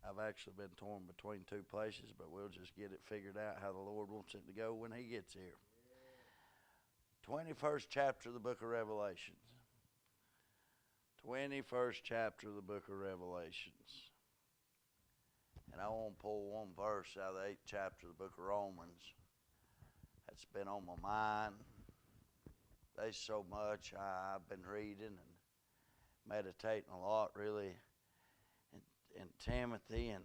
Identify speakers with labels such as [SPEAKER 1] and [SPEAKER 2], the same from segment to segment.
[SPEAKER 1] I've actually been torn between two places, but we'll just get it figured out how the Lord wants it to go when He gets here. 21st chapter of the book of Revelations. 21st chapter of the book of Revelations. And I want to pull one verse out of the 8th chapter of the book of Romans. That's been on my mind. There's so much I've been reading and meditating a lot, really, in Timothy and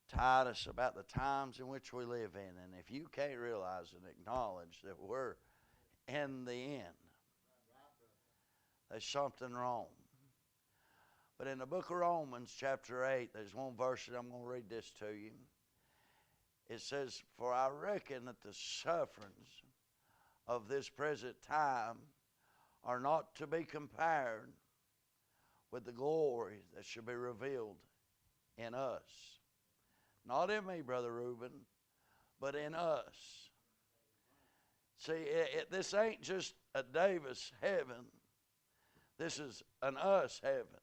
[SPEAKER 1] Titus about the times in which we live in. And if you can't realize and acknowledge that we're in the end, there's something wrong. But in the book of Romans, chapter 8, there's one verse that I'm going to read this to you. It says, "For I reckon that the sufferings of this present time are not to be compared with the glory that shall be revealed in us." Not in me, Brother Reuben, but in us. See, this ain't just a Davis heaven. This is an us heaven.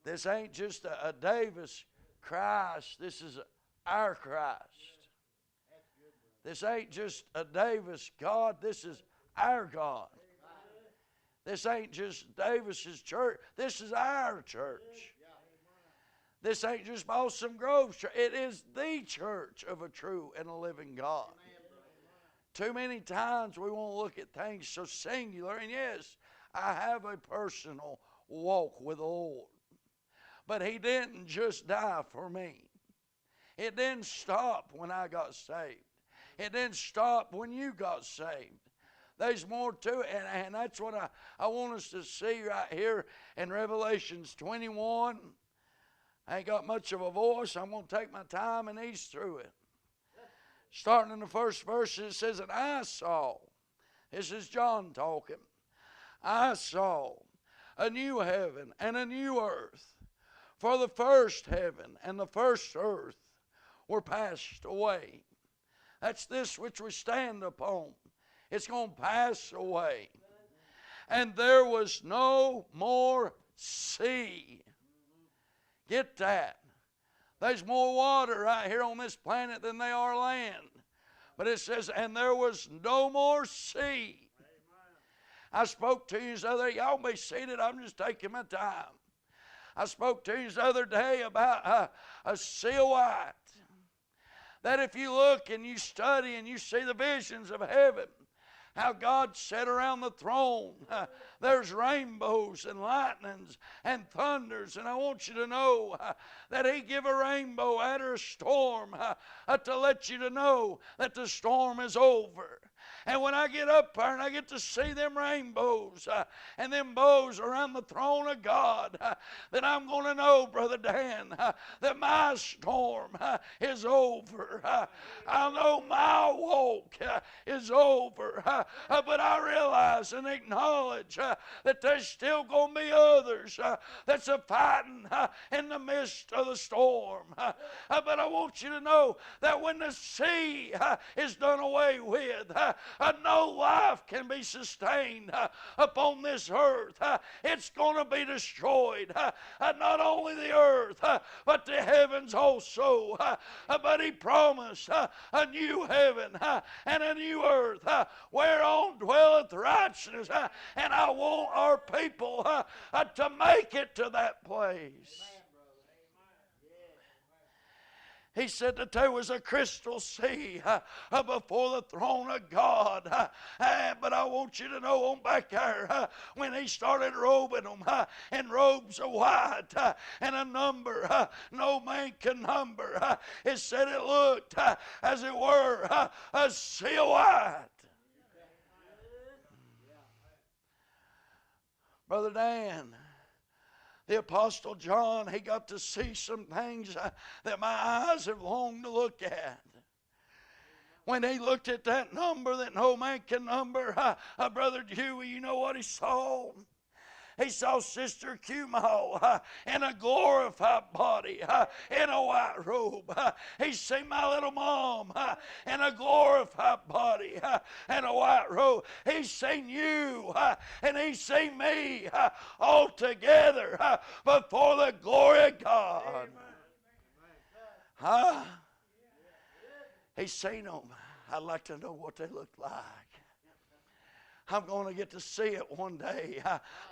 [SPEAKER 1] This ain't just a Davis Christ. This is our Christ. This ain't just a Davis God. This is our God. This ain't just Davis's church. This is our church. This ain't just Balsam Grove's church. It is the church of a true and a living God. Too many times we want to look at things so singular. And yes, I have a personal walk with the Lord. But He didn't just die for me. It didn't stop when I got saved. It didn't stop when you got saved. There's more to it, and that's what I want us to see right here in Revelations 21. I ain't got much of a voice. I'm going to take my time and ease through it. Starting in the first verse, it says, "And I saw," this is John talking, "I saw a new heaven and a new earth. For the first heaven and the first earth were passed away." That's this which we stand upon. It's going to pass away. "And there was no more sea." Get that. There's more water right here on this planet than there are land. But it says, "And there was no more sea." I spoke to you the other day. Y'all be seated. I'm just taking my time. I spoke to you the other day about a seal white. That if you look and you study and you see the visions of heaven, how God sat around the throne. There's rainbows and lightnings and thunders. And I want you to know that He give a rainbow after a storm to let you to know that the storm is over. And when I get up there and I get to see them rainbows and them bows around the throne of God, then I'm going to know, Brother Dan, that my storm is over. I know my walk is over. But I realize and acknowledge that there's still going to be others that's a fighting in the midst of the storm. But I want you to know that when the sea is done away with, no life can be sustained upon this earth. It's going to be destroyed. Not only the earth, but the heavens also. But He promised a new heaven and a new earth whereon dwelleth righteousness. And I want our people to make it to that place. He said that there was a crystal sea before the throne of God. But I want you to know on back there, when He started robing them in robes of white and a number no man can number, it said it looked as it were a seal white. Brother Dan, the Apostle John, he got to see some things that my eyes have longed to look at. When he looked at that number that no man can number, Brother Dewey, you know what he saw? He saw Sister Kumal in a glorified body, in a white robe. He seen my little mom in a glorified body, in a white robe. He seen you, and he seen me all together before the glory of God. He's seen them. I'd like to know what they look like. I'm going to get to see it one day.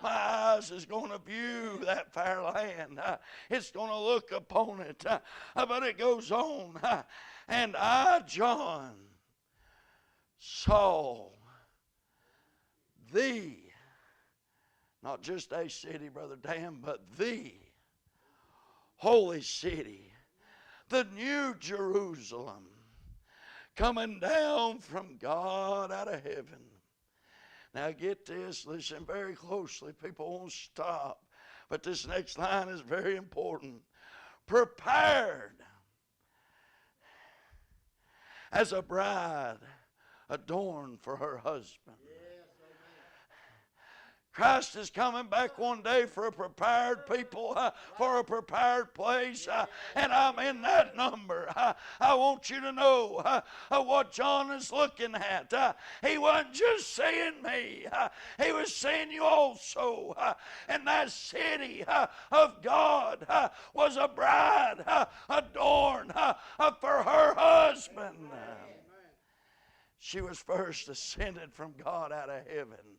[SPEAKER 1] My eyes is going to view that fair land. It's going to look upon it. But it goes on. And I, John, saw the, not just a city, Brother Dan, but the holy city, the new Jerusalem, coming down from God out of heaven. Now get this, listen very closely. People won't stop. But this next line is very important. Prepared as a bride adorned for her husband. Christ is coming back one day for a prepared people, for a prepared place, and I'm in that number. I want you to know what John is looking at. He wasn't just seeing me, he was seeing you also. And that city of God was a bride adorned for her husband. She was first ascended from God out of heaven.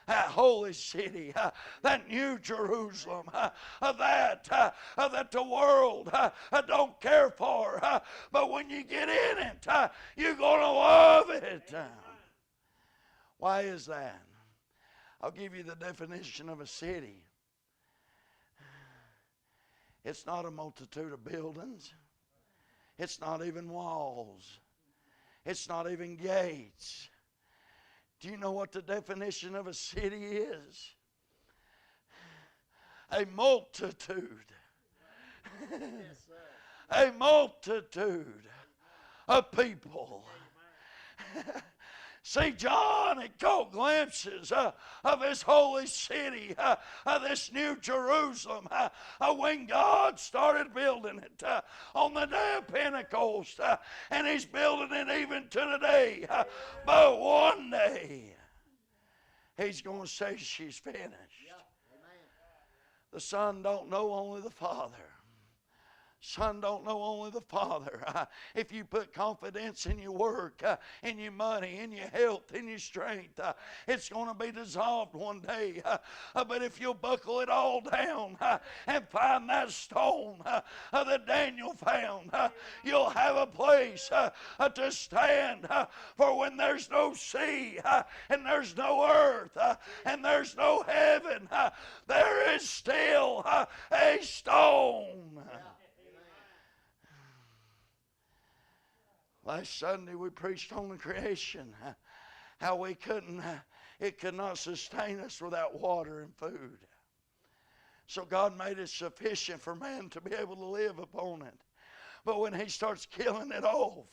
[SPEAKER 1] That holy city, that new Jerusalem, that the world don't care for. But when you get in it, you're going to love it. Why is that? I'll give you the definition of a city. It's not a multitude of buildings. It's not even walls. It's not even gates. Do you know what the definition of a city is? A multitude. A multitude of people. See, John had caught glimpses of this holy city, of this new Jerusalem, when God started building it on the day of Pentecost, and He's building it even to today. But one day, He's going to say she's finished. The Son don't know, only the Father. Son don't know, only the Father. If you put confidence in your work, in your money, in your health, in your strength, it's going to be dissolved one day. But if you'll buckle it all down and find that stone that Daniel found, you'll have a place to stand for when there's no sea and there's no earth and there's no heaven. There is still a stone. Last Sunday we preached on the creation, how we couldn't, it could not sustain us without water and food. So God made it sufficient for man to be able to live upon it. But when He starts killing it off,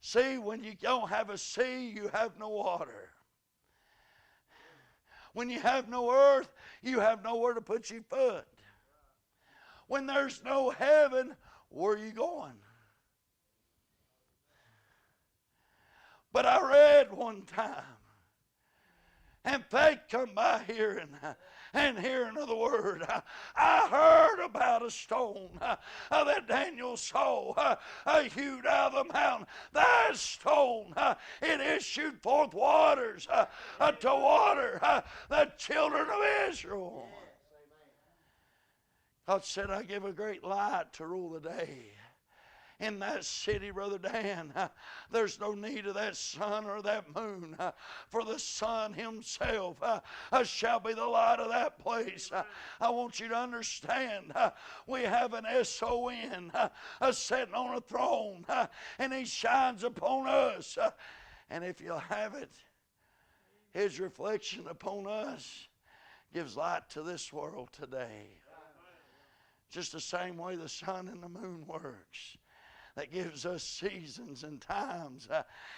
[SPEAKER 1] see, when you don't have a sea, you have no water. When you have no earth, you have nowhere to put your foot. When there's no heaven, where are you going? But I read one time, and faith come by hearing, and hearing of the word. I heard about a stone that Daniel saw hewed out of the mountain. That stone, it issued forth waters to water the children of Israel. God said, I give a great light to rule the day. In that city, Brother Dan, there's no need of that sun or that moon, for the Son Himself shall be the light of that place. I want you to understand, we have an S-O-N sitting on a throne, and He shines upon us. And if you'll have it, His reflection upon us gives light to this world today. Just the same way the sun and the moon works. That gives us seasons and times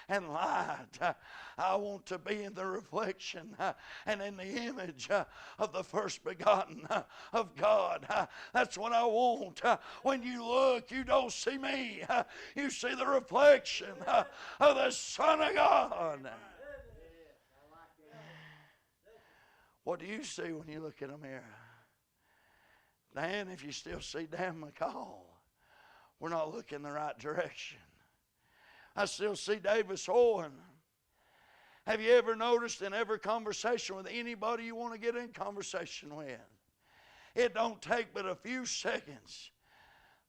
[SPEAKER 1] and light. I want to be in the reflection and in the image of the first begotten of God. That's what I want. When you look, you don't see me. You see the reflection of the Son of God. What do you see when you look in a mirror? Dan, if you still see Dan McCall, we're not looking the right direction. I still see Davis Owen. Have you ever noticed in every conversation with anybody you want to get in conversation with, it don't take but a few seconds.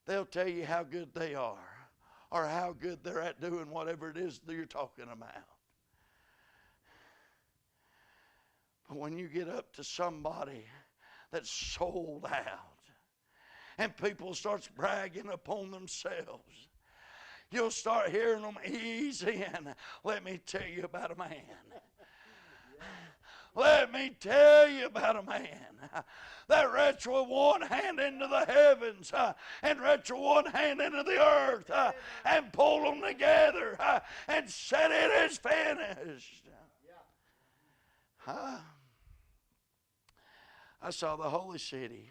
[SPEAKER 1] They'll tell you how good they are or how good they're at doing whatever it is that you're talking about. But when you get up to somebody that's sold out and people starts bragging upon themselves, you'll start hearing them ease in. Let me tell you about a man. Let me tell you about a man that reached with one hand into the heavens and reached with one hand into the earth and pulled them together and said, it is finished. I saw the holy city,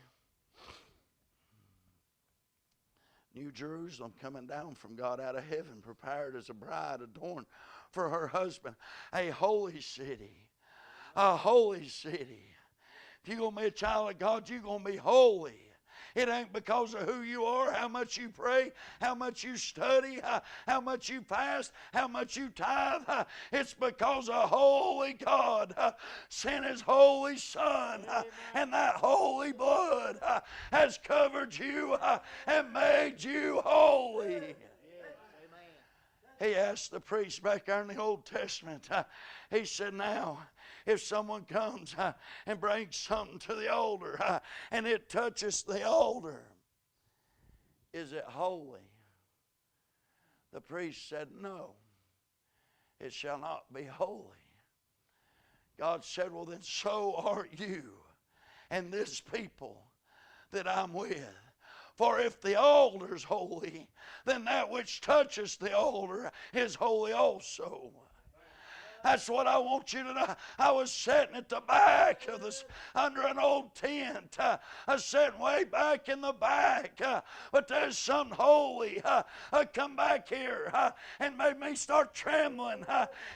[SPEAKER 1] New Jerusalem, coming down from God out of heaven, prepared as a bride adorned for her husband. A holy city. A holy city. If you're going to be a child of God, you're going to be holy. It ain't because of who you are, how much you pray, how much you study, how much you fast, how much you tithe. It's because a holy God sent His holy Son, and that holy blood has covered you and made you holy. He asked the priest back there in the Old Testament, he said, now, if someone comes and brings something to the altar and it touches the altar, is it holy? The priest said, no, it shall not be holy. God said, well then so are you and this people that I'm with. For if the altar is holy, then that which touches the altar is holy also. That's what I want you to know. I was sitting at the back of this, under an old tent. I was sitting way back in the back. But there's something holy come back here and made me start trembling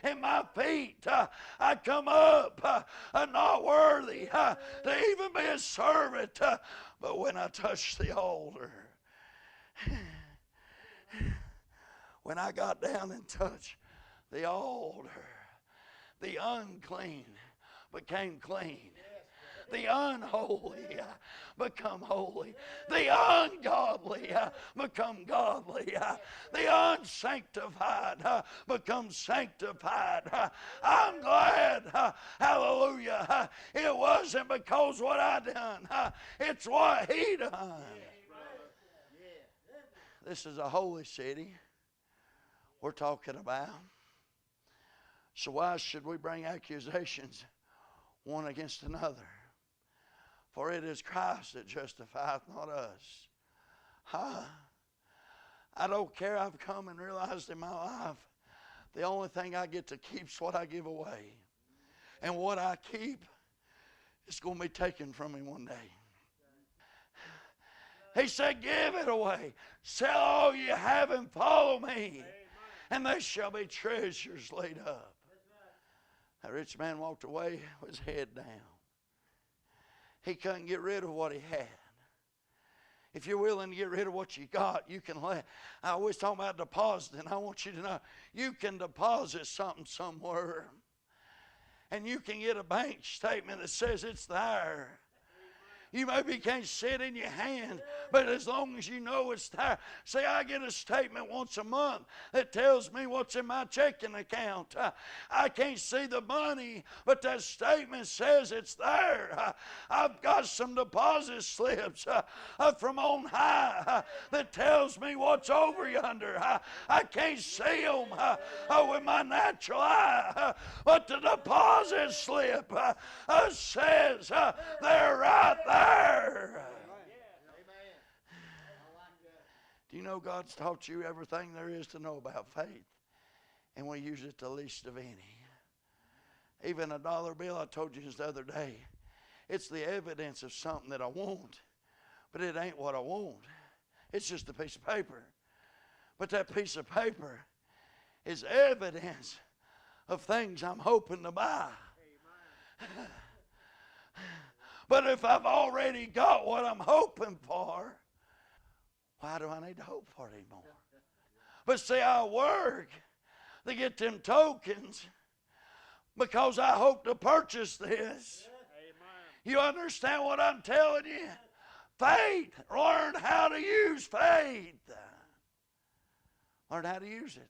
[SPEAKER 1] in my feet. I come up not worthy to even be a servant. But when I touched the altar, when I got down and touched the altar, the unclean became clean. The unholy become holy. The ungodly become godly. The unsanctified become sanctified. I'm glad, hallelujah, it wasn't because what I done. It's what He done. This is a holy city we're talking about. So why should we bring accusations one against another? For it is Christ that justifieth, not us. I don't care. I've come and realized in my life the only thing I get to keep is what I give away. And what I keep is going to be taken from me one day. He said, give it away. Sell all you have and follow me. And there shall be treasures laid up. That rich man walked away with his head down. He couldn't get rid of what he had. If you're willing to get rid of what you got, you can let. I always talk about depositing. I want you to know you can deposit something somewhere. And you can get a bank statement that says it's there. You maybe can't see it in your hand, but as long as you know it's there. See, I get a statement once a month that tells me what's in my checking account. I can't see the money, but that statement says it's there. I've got some deposit slips from on high that tells me what's over yonder. I can't see them with my natural eye, but the deposit slip says they're right there. Do you know God's taught you everything there is to know about faith? And we use it the least of any. Even a dollar bill, I told you this the other day, it's the evidence of something that I want, but it ain't what I want. It's just a piece of paper. But that piece of paper is evidence of things I'm hoping to buy. But if I've already got what I'm hoping for, Why do I need to hope for it anymore? But see, I work to get them tokens because I hope to purchase this. You understand what I'm telling you? Faith. Learn how to use faith. Learn how to use it.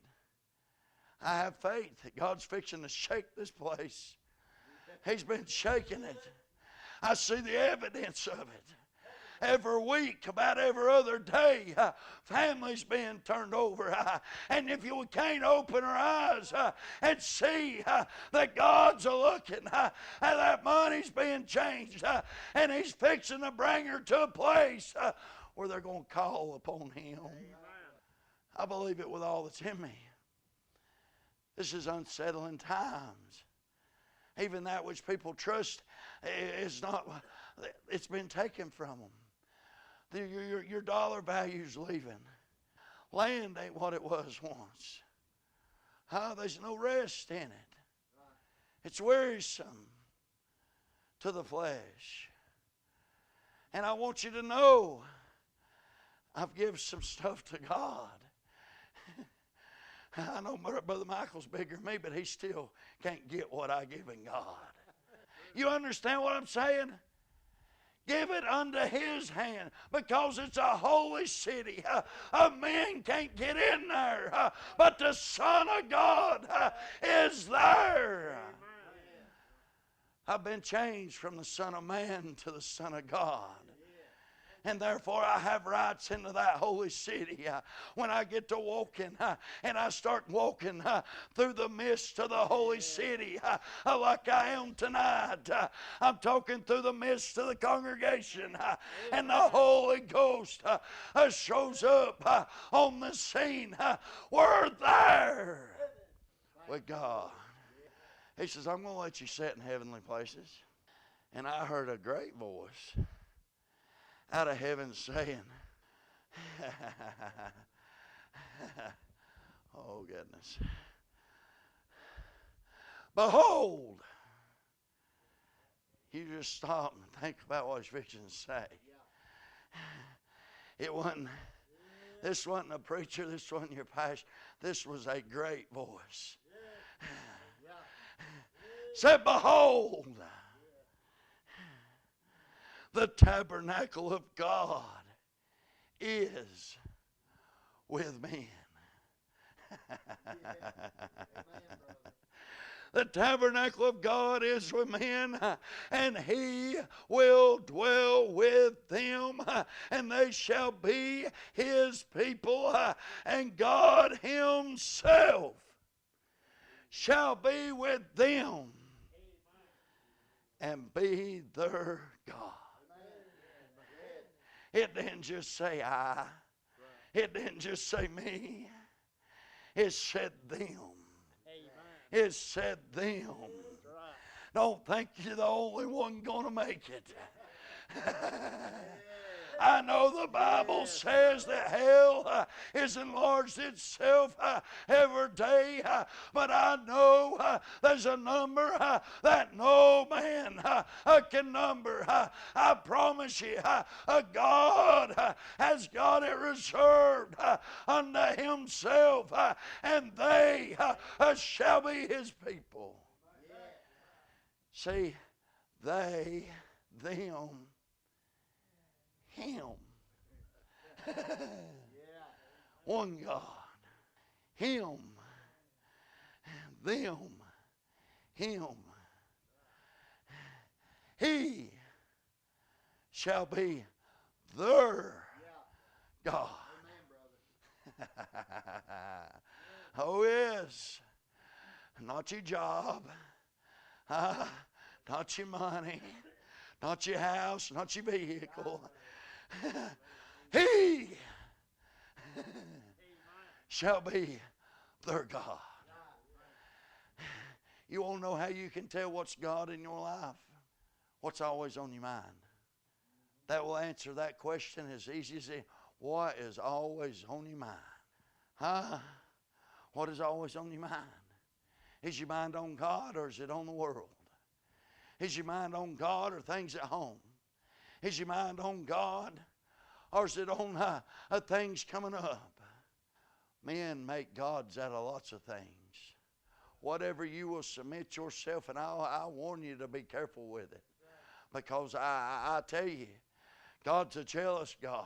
[SPEAKER 1] I have faith that God's fixing to shake this place. He's been shaking it. I see the evidence of it. Every week, about every other day, families being turned over. And if you can't open our eyes and see that God's looking, and that money's being changed, and He's fixing to bring her to a place where they're going to call upon Him. I believe it with all that's in me. This is unsettling times. Even that which people trust is not, it's been taken from them. Your dollar value's leaving. Land ain't what it was once. There's no rest in it. It's wearisome to the flesh. And I want you to know, I've given some stuff to God. I know Brother Michael's bigger than me, but he still can't get what I give in God. You understand what I'm saying? Give it unto His hand, because it's a holy city. A man can't get in there, but the Son of God is there. I've been changed from the Son of Man to the Son of God. And therefore I have rights into that holy city. When I get to walking and I start walking through the midst of the holy city like I am tonight, I'm talking through the midst of the congregation, and the Holy Ghost shows up on the scene. We're there with God. He says, I'm going to let you sit in heavenly places. And I heard a great voice out of heaven saying, oh goodness, behold. You just stop and think about what he's fixing to say. This wasn't a preacher, this wasn't your pastor, this was a great voice. Said, behold, the tabernacle of God is with men. The tabernacle of God is with men, and He will dwell with them, and they shall be His people, and God Himself shall be with them and be their God. It didn't just say I. It didn't just say me. It said them. It said them. Don't think you're the only one going to make it. I know the Bible says that hell has enlarged itself every day, but I know there's a number that no man can number. I promise you, God has got it reserved unto Himself, and they shall be His people. See, they, them, Him. One God. Him. Them. Him. He shall be their God. Oh yes. Not your job. Not your money. Not your house. Not your vehicle. He shall be their God. You want to know how you can tell what's God in your life? What's always on your mind? That will answer that question as easy as it. What is always on your mind? What is always on your mind? Is your mind on God, or is it on the world? Is your mind on God or things at home? Is your mind on God, Or is it on things coming up? Men make gods out of lots of things. Whatever you will submit yourself, and I warn you to be careful with it. Because I tell you, God's a jealous God.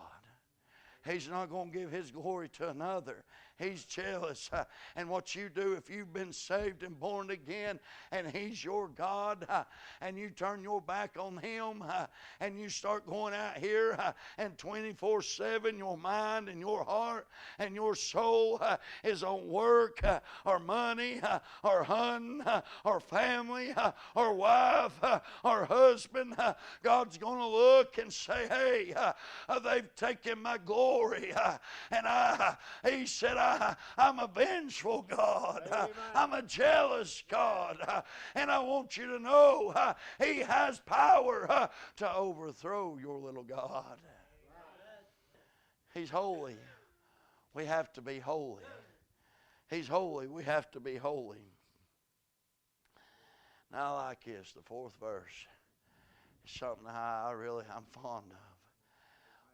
[SPEAKER 1] He's not going to give His glory to another. He's jealous. And what you do, if you've been saved and born again, and He's your God, and you turn your back on Him, and you start going out here, and 24/7 your mind and your heart and your soul is on work, or money, or hunting, or family, or wife, or husband, God's going to look and say, hey, they've taken my glory. And He said, I'm a vengeful God. I'm a jealous God. And I want you to know He has power to overthrow your little God. He's holy. We have to be holy. He's holy. We have to be holy. Now I like this, the 4th verse. It's something I'm fond of.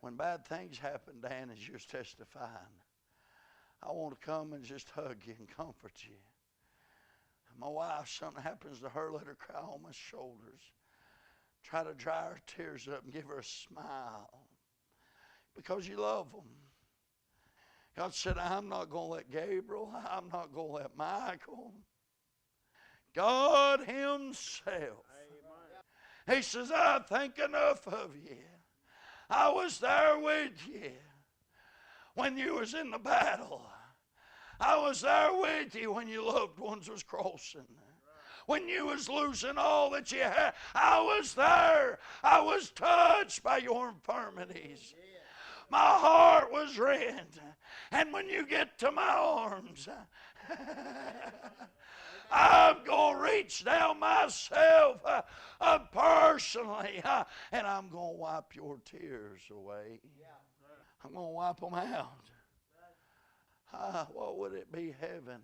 [SPEAKER 1] When bad things happen, Dan, as you're testifying, I want to come and just hug you and comfort you. My wife, something happens to her, let her cry on my shoulders. Try to dry her tears up and give her a smile. Because you love them. God said, I'm not going to let Gabriel, I'm not going to let Michael. God Himself. He says, I think enough of you. I was there with you when you was in the battle. I was there with you when your loved ones was crossing. When you was losing all that you had, I was there. I was touched by your infirmities. My heart was rent. And when you get to my arms, I'm going to reach down myself personally, and I'm going to wipe your tears away. I'm going to wipe them out. What would it be, heaven,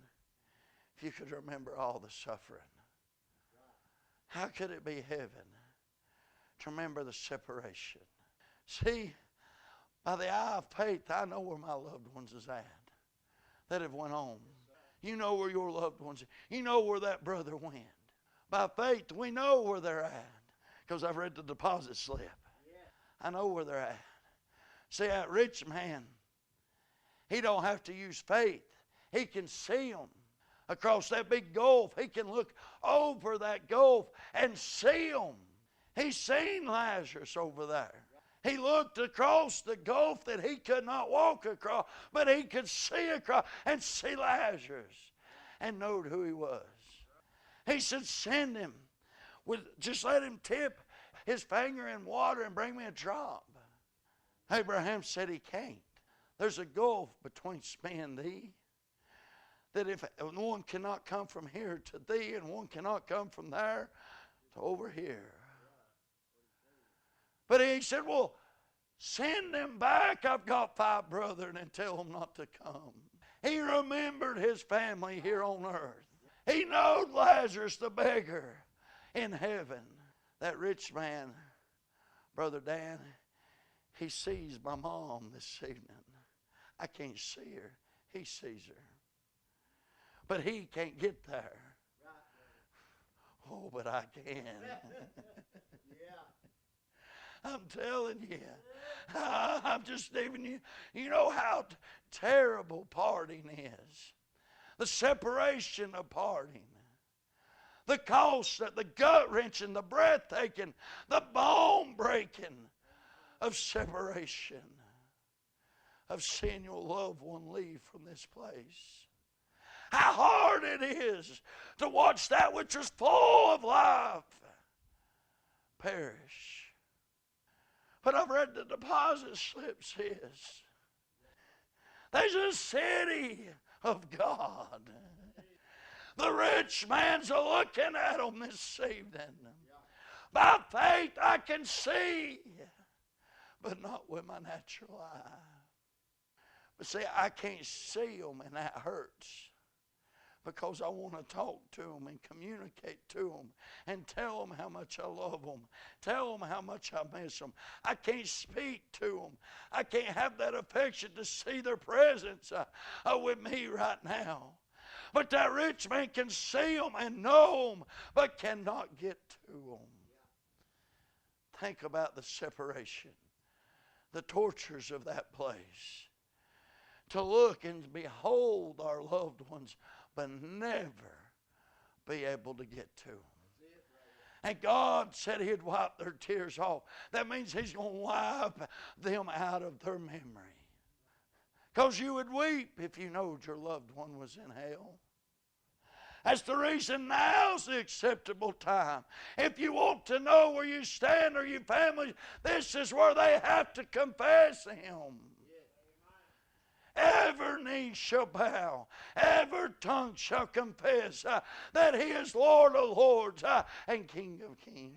[SPEAKER 1] if you could remember all the suffering? How could it be heaven to remember the separation? See, by the eye of faith, I know where my loved ones is at that have went on. You know where your loved ones are. You know where that brother went. By faith, we know where they're at because I've read the deposit slip. I know where they're at. See, that rich man, he don't have to use faith. He can see them across that big gulf. He can look over that gulf and see them. He's seen Lazarus over there. He looked across the gulf that he could not walk across, but he could see across and see Lazarus and know who he was. He said, send him. Just let him tip his finger in water and bring me a drop. Abraham said he can't. There's a gulf between me and thee, that if one cannot come from here to thee and one cannot come from there to over here. But he said, well, send them back. I've got 5 brethren, and tell them not to come. He remembered his family here on earth. He knowed Lazarus the beggar in heaven. That rich man, Brother Dan, he sees my mom this evening. I can't see her. He sees her. But he can't get there. Oh, but I can. I'm telling you. I'm just giving you. You know how terrible parting is. The separation of parting. The cost, the gut-wrenching, the breathtaking, the bone-breaking of separation. Of seeing your loved one leave from this place. How hard it is to watch that which is full of life perish. But I've read the deposit slip says there's a city of God. The rich man's looking at them this evening. By faith I can see, but not with my natural eye. But see, I can't see them, and that hurts. because I want to talk to them and communicate to them and tell them how much I love them, tell them how much I miss them. I can't speak to them. I can't have that affection to see their presence with me right now. But that rich man can see them and know them, but cannot get to them. Think about the separation, the tortures of that place. To look and behold our loved ones, but never be able to get to them. And God said He'd wipe their tears off. That means He's going to wipe them out of their memory. Because you would weep if you knowed your loved one was in hell. That's the reason now's the acceptable time. If you want to know where you stand or your family, this is where they have to confess Him. Every knee shall bow, every tongue shall confess that He is Lord of lords and King of kings.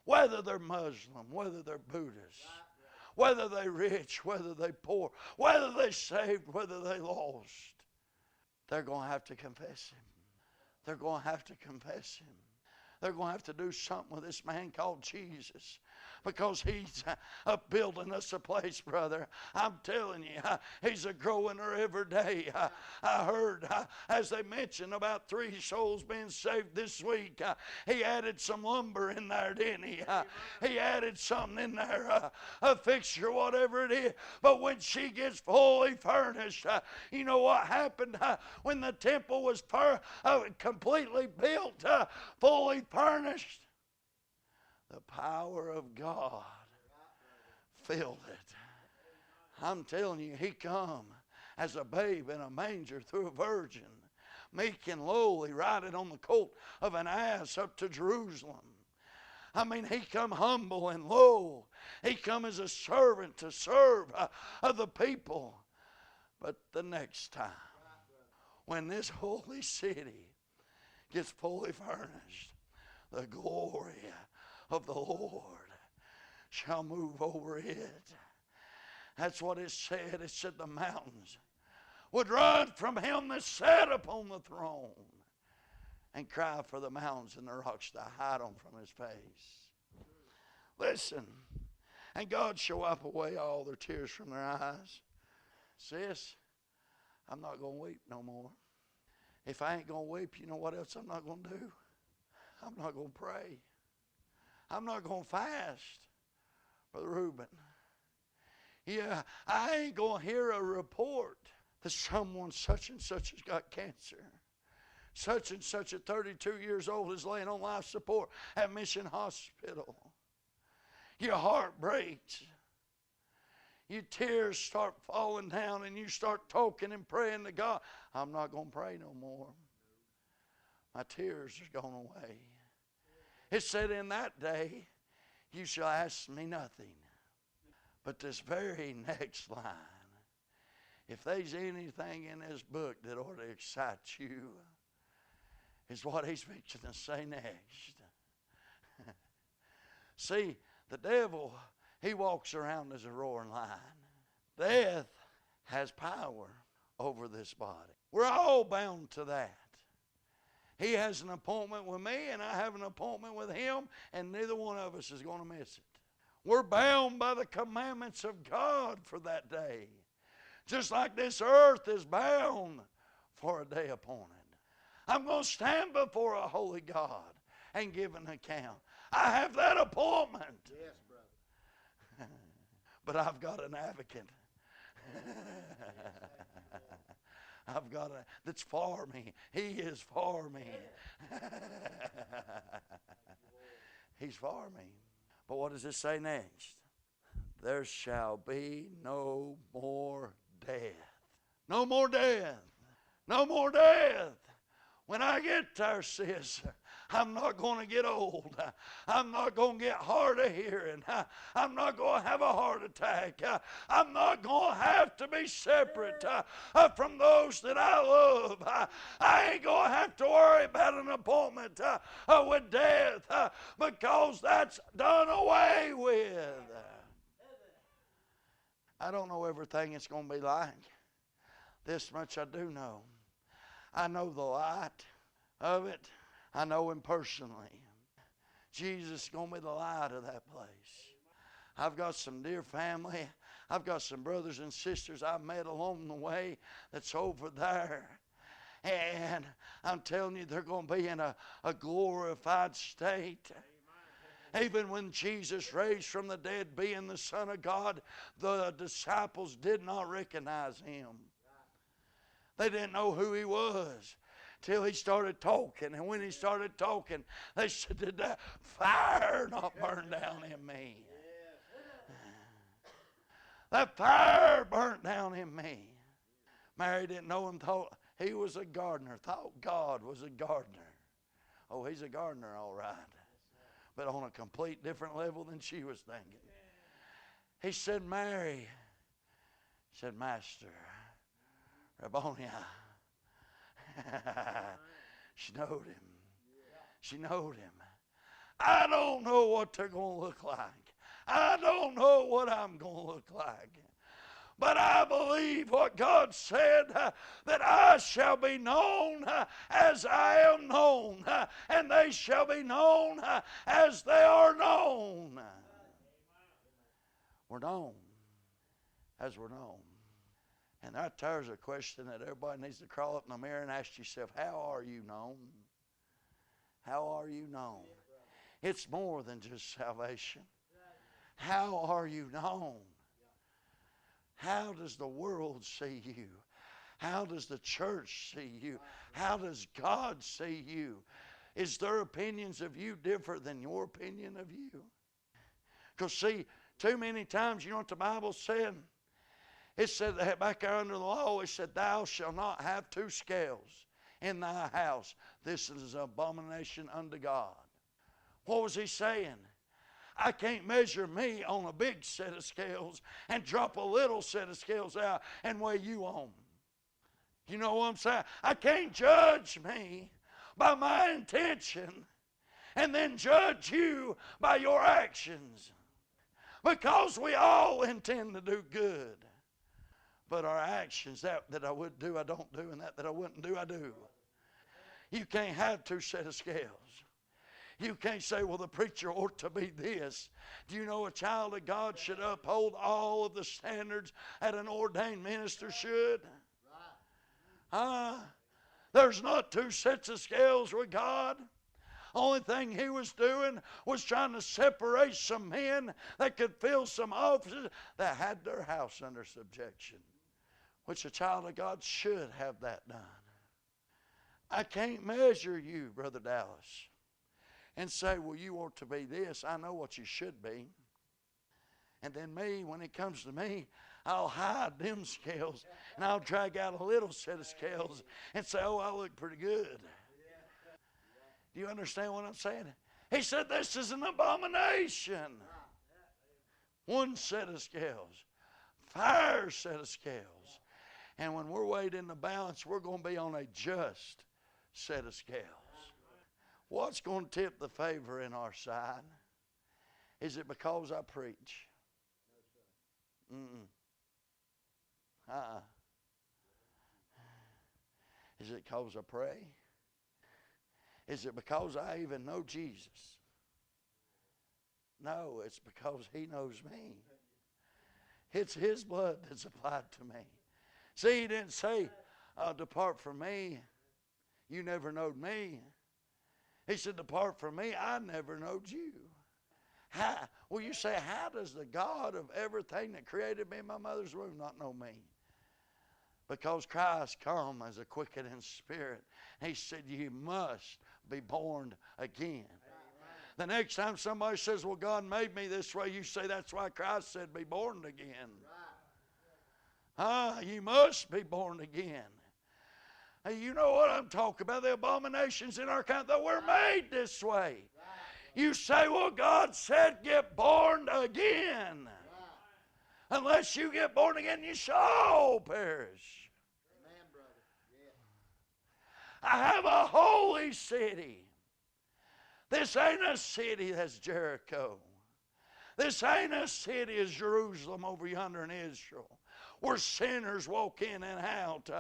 [SPEAKER 1] Whether they're Muslim, whether they're Buddhist, whether they're rich, whether they're poor, whether they're saved, whether they're lost, they're going to have to confess Him. They're going to have to confess Him. They're going to have to do something with this man called Jesus, because He's building us a place, brother. I'm telling you, He's a growing her every day. I heard, as they mentioned, about 3 souls being saved this week. He added some lumber in there, didn't He? He added something in there, a fixture, whatever it is. But when she gets fully furnished, you know what happened? When the temple was completely built, fully furnished, the power of God filled it. I'm telling you, He come as a babe in a manger through a virgin, meek and lowly, riding on the colt of an ass up to Jerusalem. I mean, He come humble and low. He come as a servant to serve the people. But the next time, when this holy city gets fully furnished, the glory of the Lord shall move over it. That's what it said. It said the mountains would run from Him that sat upon the throne and cry for the mountains and the rocks to hide them from His face. Listen, and God shall wipe away all their tears from their eyes. Sis, I'm not going to weep no more. If I ain't going to weep, you know what else I'm not going to do? I'm not going to pray. I'm not going to fast, Brother Reuben. Yeah, I ain't going to hear a report that someone such and such has got cancer. Such and such at 32 years old is laying on life support at Mission Hospital. Your heart breaks. Your tears start falling down and you start talking and praying to God. I'm not going to pray no more. My tears are gone away. It said, in that day, you shall ask me nothing. But this very next line, if there's anything in this book that ought to excite you, is what He's fixing to say next. See, the devil, he walks around as a roaring lion. Death has power over this body. We're all bound to that. He has an appointment with me, and I have an appointment with Him, and neither one of us is going to miss it. We're bound by the commandments of God for that day. Just like this earth is bound for a day appointed. I'm going to stand before a holy God and give an account. I have that appointment.
[SPEAKER 2] Yes, brother.
[SPEAKER 1] But I've got an advocate. I've got a that's for me. He is for me. He's for me. But what does it say next? There shall be no more death. No more death. No more death. When I get there, sis, I'm not going to get old. I'm not going to get hard of hearing. I'm not going to have a heart attack. I'm not going to have to be separate from those that I love. I ain't going to have to worry about an appointment with death because that's done away with. I don't know everything it's going to be like. This much I do know. I know the light of it. I know him personally. Jesus is going to be the light of that place. I've got some dear family. I've got some brothers and sisters I've met along the way that's over there. And I'm telling you, they're going to be in a glorified state. Even when Jesus raised from the dead, being the Son of God, the disciples did not recognize him. They didn't know who he was till he started talking. And when he started talking, they said, did that fire not burn down in me? That fire burnt down in me. Mary didn't know him, thought he was a gardener, thought God was a gardener. Oh, he's a gardener, all right. But on a complete different level than she was thinking. He said, Mary. He said, Master, Rabboni. She knowed him. She knowed him. I don't know what they're going to look like. I don't know what I'm going to look like. But I believe what God said, that I shall be known as I am known, and they shall be known as they are known. We're known as we're known. And that there's a question that everybody needs to crawl up in the mirror and ask yourself, how are you known? How are you known? It's more than just salvation. How are you known? How does the world see you? How does the church see you? How does God see you? Is their opinions of you different than your opinion of you? Because see, too many times, you know what the Bible said? It said that back there under the law, it said, thou shalt not have two scales in thy house. This is an abomination unto God. What was he saying? I can't measure me on a big set of scales and drop a little set of scales out and weigh you on. You know what I'm saying? I can't judge me by my intention and then judge you by your actions. Because we all intend to do good. But our actions, that I would do, I don't do, and that I wouldn't do, I do. You can't have two set of scales. You can't say, well, the preacher ought to be this. Do you know a child of God should uphold all of the standards that an ordained minister should? There's not two sets of scales with God. Only thing he was doing was trying to separate some men that could fill some offices that had their house under subjection, which a child of God should have that done. I can't measure you, Brother Dallas, and say, well, you ought to be this. I know what you should be. And then me, when it comes to me, I'll hide them scales, and I'll drag out a little set of scales and say, oh, I look pretty good. Do you understand what I'm saying? He said this is an abomination. One set of scales. Fire set of scales. And when we're weighed in the balance, we're going to be on a just set of scales. What's going to tip the favor in our side? Is it because I preach? Is it because I pray? Is it because I even know Jesus? No, it's because he knows me. It's his blood that's applied to me. See, he didn't say, depart from me, you never knowed me. He said, depart from me, I never knowed you. How? Well, you say, how does the God of everything that created me in my mother's womb not know me? Because Christ come as a quickening spirit. He said, you must be born again. The next time somebody says, well, God made me this way, you say, that's why Christ said, be born again. You must be born again. Hey, you know what I'm talking about, the abominations in our country, that we're made this way. You say, well, God said, get born again. Unless you get born again, you shall all perish. Amen, brother. I have a holy city. This ain't a city that's Jericho. This ain't a city as Jerusalem over yonder in Israel. where sinners walk in and out,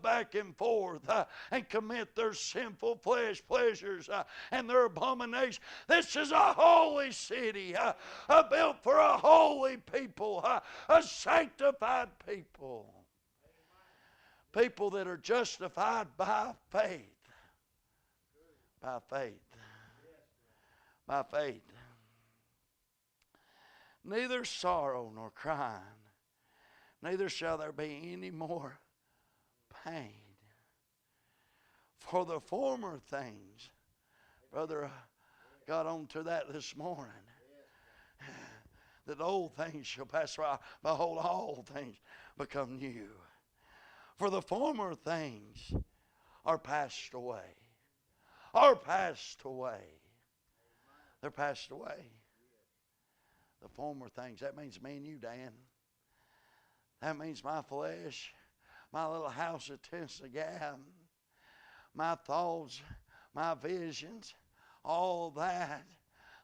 [SPEAKER 1] back and forth, and commit their sinful flesh pleasures and their abominations. This is a holy city, built for a holy people, a sanctified people. People that are justified by faith. By faith. By faith. Neither sorrow nor crying, neither shall there be any more pain. For the former things, brother, got on to that this morning, that old things shall pass away. Behold, all things become new. For the former things are passed away. Are passed away. They're passed away. The former things. That means me and you, Dan. That means my flesh, my little house of Tennessee, my thoughts, my visions, all that.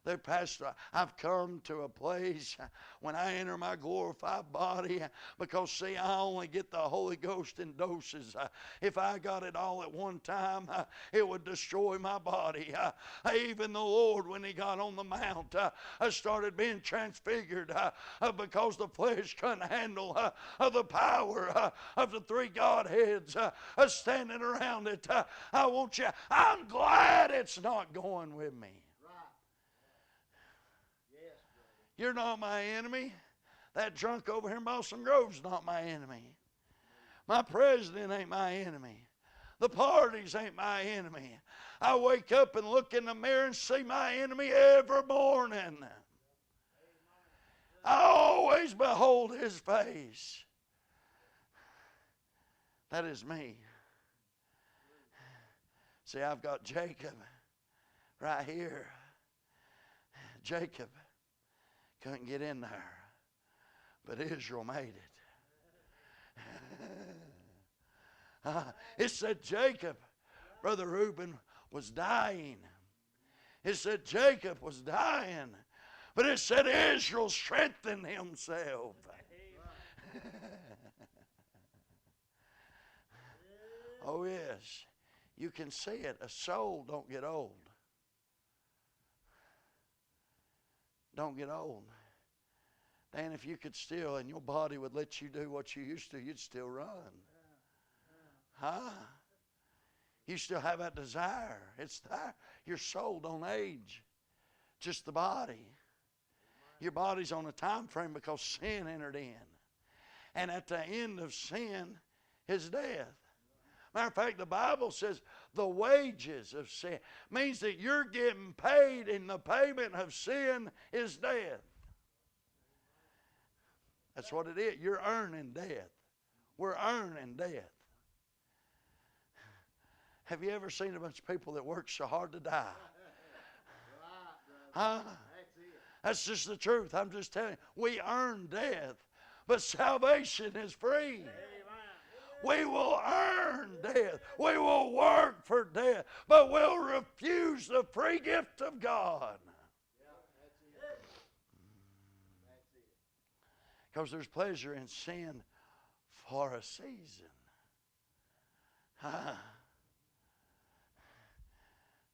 [SPEAKER 1] They're passed away. I've come to a place when I enter my glorified body, because see, I only get the Holy Ghost in doses. If I got it all at one time, it would destroy my body. Even the Lord, when He got on the mount, started being transfigured because the flesh couldn't handle the power of the three Godheads standing around it. I'm glad it's not going with me. You're not my enemy. That drunk over here in Boston Grove's not my enemy. My president ain't my enemy. The parties ain't my enemy. I wake up and look in the mirror and see my enemy every morning. I always behold his face. That is me. See, I've got Jacob right here. Jacob couldn't get in there, but Israel made it. It said Jacob, Brother Reuben, was dying. It said Jacob was dying, but it said Israel strengthened himself. Oh yes, you can see it. A soul don't get old. Don't get old. And if you could still, and your body would let you do what you used to, you'd still run. Huh? You still have that desire. It's there. Your soul don't age. Just the body. Your body's on a time frame because sin entered in. And at the end of sin is death. Matter of fact, the Bible says the wages of sin means that you're getting paid, and the payment of sin is death. That's what it is. You're earning death. We're earning death. Have you ever seen a bunch of people that work so hard to die? Huh? That's just the truth. I'm just telling you. We earn death, but salvation is free. We will earn death. We will work for death, but we'll refuse the free gift of God. Because there's pleasure in sin for a season.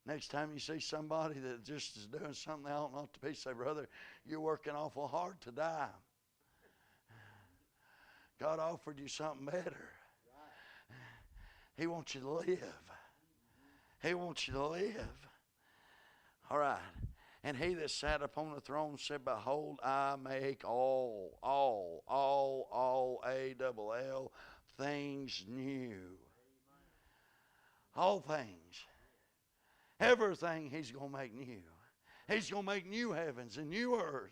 [SPEAKER 1] Next time you see somebody that just is doing something they ought not to be, say, brother, you're working awful hard to die. God offered you something better. He wants you to live. He wants you to live. All right. And he that sat upon the throne said, behold, I make all, A-double-L, things new. All things. Everything he's going to make new. He's going to make new heavens and new earth.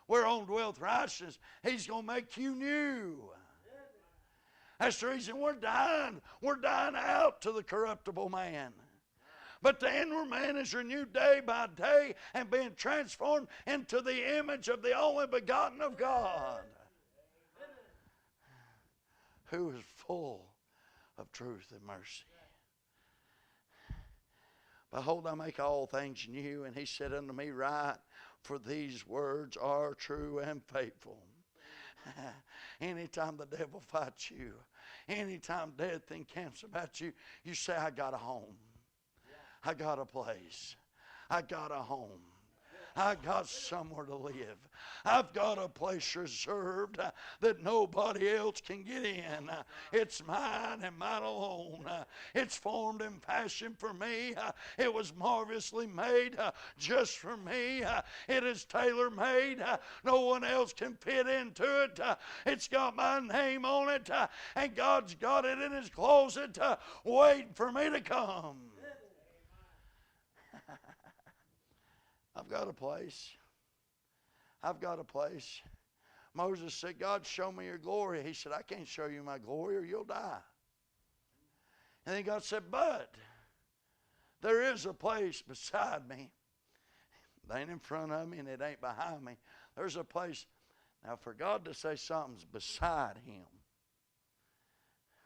[SPEAKER 1] Whereon dwelleth righteousness, he's going to make you new. That's the reason we're dying. We're dying out to the corruptible man. But the inward man is renewed day by day and being transformed into the image of the only begotten of God, who is full of truth and mercy. Behold, I make all things new. And he said unto me, write, for these words are true and faithful. Anytime the devil fights you, anytime death encamps about you, you say, I got a home. I got a place. I got a home. I got somewhere to live. I've got a place reserved that nobody else can get in. It's mine and mine alone. It's formed and fashioned for me. It was marvelously made just for me. It is tailor-made. No one else can fit into it. It's got my name on it, and God's got it in His closet waiting for me to come. I've got a place. I've got a place. Moses said, God, show me your glory. He said, I can't show you my glory or you'll die. And then God said, but there is a place beside me. It ain't in front of me and it ain't behind me. There's a place. Now, for God to say something's beside Him,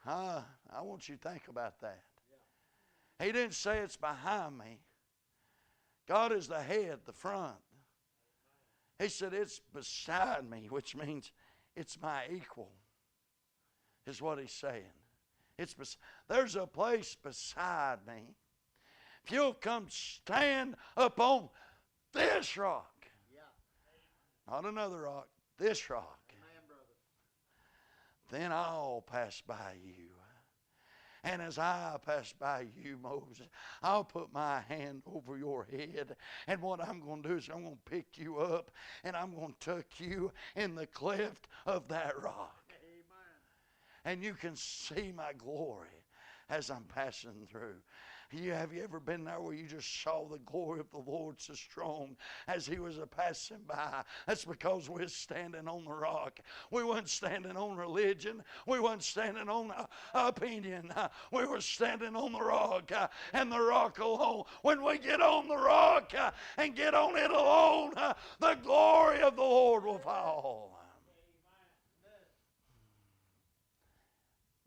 [SPEAKER 1] I want you to think about that. He didn't say it's behind me. God is the head, the front. He said it's beside me, which means it's my equal, is what He's saying. There's a place beside me. If you'll come stand upon this rock, not another rock, this rock, then I'll pass by you. And as I pass by you, Moses, I'll put my hand over your head. And what I'm going to do is I'm going to pick you up and I'm going to tuck you in the cleft of that rock. Amen. And you can see my glory as I'm passing through. Have you ever been there where you just saw the glory of the Lord so strong as He was passing by? That's because we're standing on the rock. We weren't standing on religion. We weren't standing on opinion. We were standing on the rock and the rock alone. When we get on the rock and get on it alone, the glory of the Lord will fall.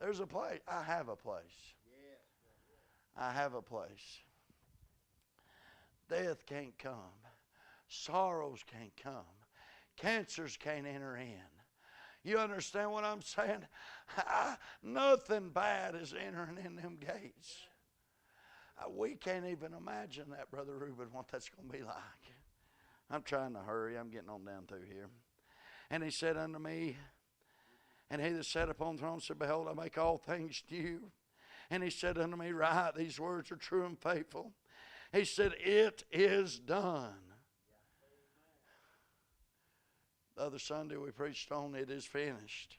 [SPEAKER 1] There's a place. I have a place. I have a place. Death can't come. Sorrows can't come. Cancers can't enter in. You understand what I'm saying? Nothing bad is entering in them gates. We can't even imagine that, Brother Reuben, what that's going to be like. I'm trying to hurry. I'm getting on down through here. And He said unto me, and He that sat upon the throne said, behold, I make all things new. And He said unto me, write, these words are true and faithful. He said, it is done. The other Sunday we preached on, it is finished.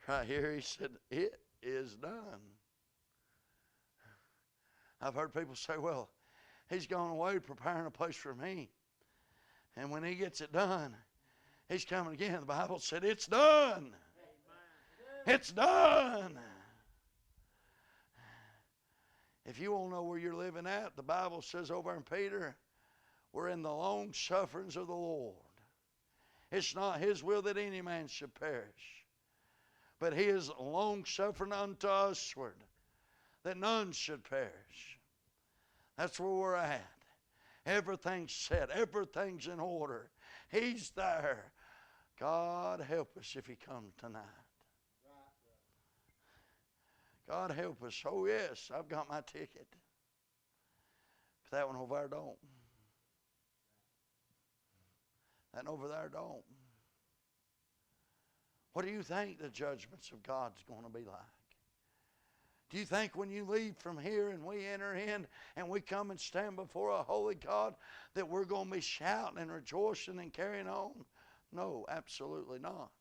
[SPEAKER 1] Right here He said, it is done. I've heard people say, well, He's gone away preparing a place for me. And when He gets it done, He's coming again. The Bible said, it's done. It's done. If you want to know where you're living at, the Bible says over in Peter, we're in the long sufferings of the Lord. It's not His will that any man should perish, but He is long suffering unto usward, that none should perish. That's where we're at. Everything's set. Everything's in order. He's there. God help us if He comes tonight. God help us. Oh, yes, I've got my ticket. But that one over there don't. That over there don't. What do you think the judgments of God's going to be like? Do you think when you leave from here and we enter in and we come and stand before a holy God that we're going to be shouting and rejoicing and carrying on? No, absolutely not.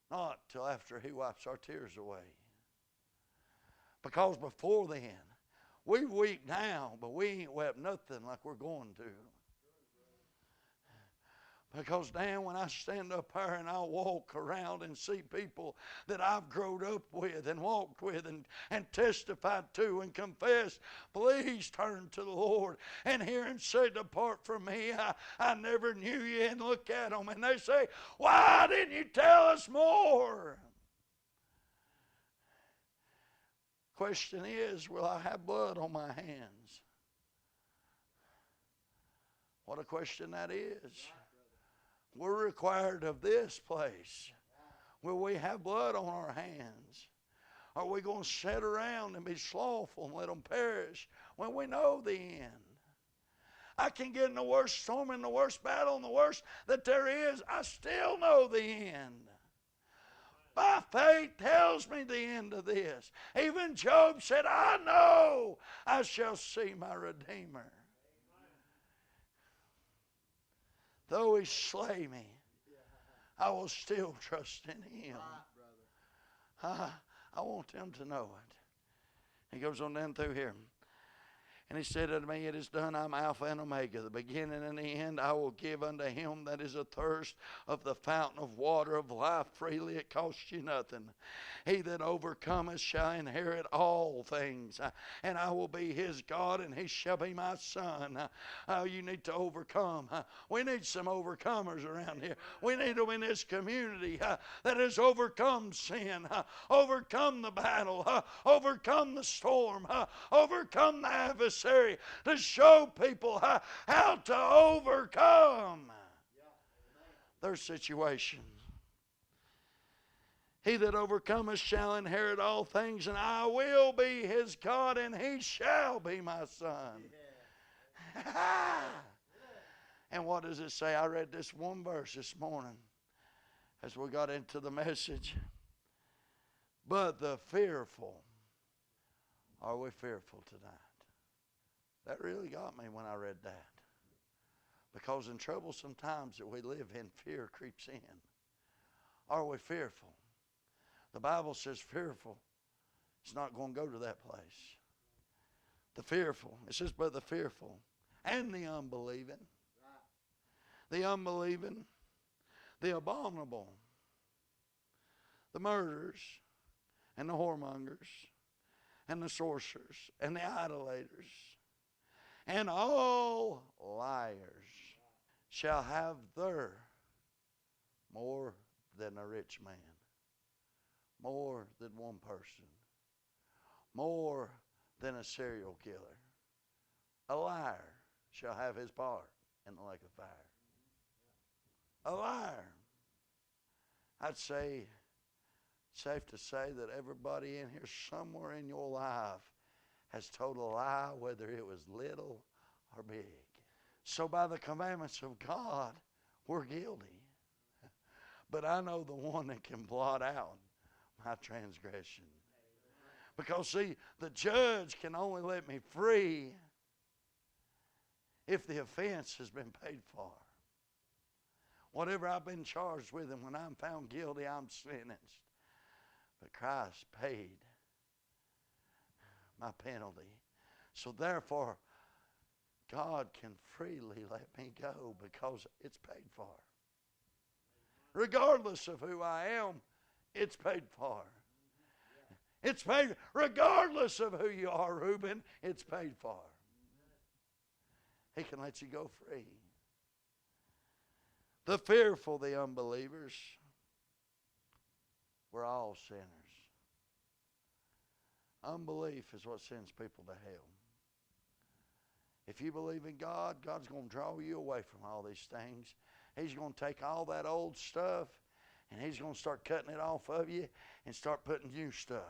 [SPEAKER 1] Not till after He wipes our tears away. Because before then, we weep now, but we ain't wept nothing like we're going to. Because now when I stand up here and I walk around and see people that I've grown up with and walked with and testified to and confessed, please turn to the Lord and hear Him say, depart from me, I never knew you, and look at them and they say, why didn't you tell us more? Question is, will I have blood on my hands? What a question that is. We're required of this place. Will we have blood on our hands? Are we going to sit around and be slothful and let them perish when we know the end? I can get in the worst storm, in the worst battle, and the worst that there is. I still know the end. My faith tells me the end of this. Even Job said, I know I shall see my Redeemer. Though he slay me, I will still trust in him. I want them to know it. He goes on down through here. And he said unto me, it is done. I'm Alpha and Omega, the beginning and the end. I will give unto him that is athirst of the fountain of water of life freely. It costs you nothing. He that overcometh shall inherit all things. And I will be his God, and he shall be my son. You need to overcome. We need some overcomers around here. We need them in this community that has overcome sin, overcome the battle, overcome the storm, overcome the adversary, to show people how to overcome their situation. He that overcometh shall inherit all things, and I will be his God, and he shall be my son. And what does it say? I read this one verse this morning as we got into the message. But the fearful, are we fearful tonight? That really got me when I read that. Because in troublesome times that we live in, fear creeps in. Are we fearful? The Bible says fearful. It's not going to go to that place. The fearful. It says, but the fearful and the unbelieving. The unbelieving. The abominable. The murderers and the whoremongers and the sorcerers and the idolaters and all liars shall have their more than a rich man, more than one person, more than a serial killer. A liar shall have his part in the lake of fire. A liar. I'd say, safe to say that everybody in here somewhere in your life has told a lie, whether it was little or big. So by the commandments of God, we're guilty. But I know the one that can blot out my transgression. Because see, the judge can only let me free if the offense has been paid for. Whatever I've been charged with, and when I'm found guilty, I'm sentenced. But Christ paid my penalty. So therefore, God can freely let me go because it's paid for. Regardless of who I am, it's paid for. It's paid, regardless of who you are, Reuben, it's paid for. He can let you go free. The fearful, the unbelievers, we're all sinners. Unbelief is what sends people to hell. If you believe in God, God's going to draw you away from all these things. He's going to take all that old stuff and He's going to start cutting it off of you and start putting new stuff.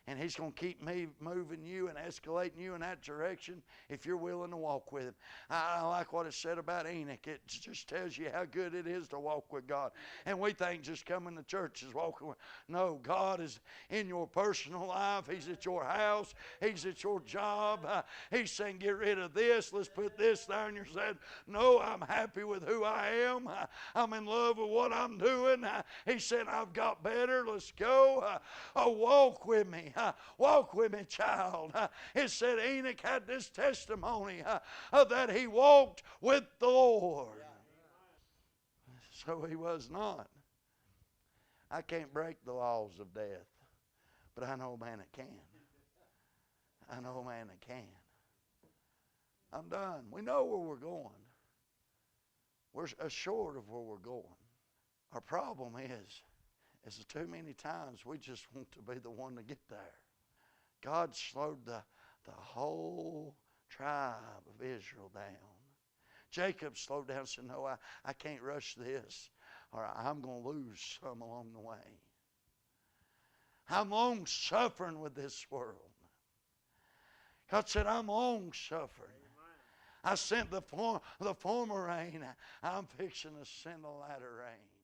[SPEAKER 1] And He's going to keep moving you and escalating you in that direction if you're willing to walk with Him. I like what it said about Enoch. It just tells you how good it is to walk with God. And we think just coming to church is walking with. No, God is in your personal life. He's at your house. He's at your job. He's saying, get rid of this. Let's put this there. And you're saying, no, I'm happy with who I am. I'm in love with what I'm doing. He said, I've got better. Let's go. Walk with me. Walk with me, child. It said Enoch had this testimony that he walked with the Lord. So he was not. I can't break the laws of death, but I know a man that can. I know a man that can. I'm done. We know where we're going. We're assured of where we're going. Our problem is too many times we just want to be the one to get there. God slowed the whole tribe of Israel down Jacob slowed down and said, no, I can't rush this, or I'm going to lose some along the way. I'm long suffering with this world. God said, I'm long suffering. I sent the former rain. I'm fixing to send the latter rain.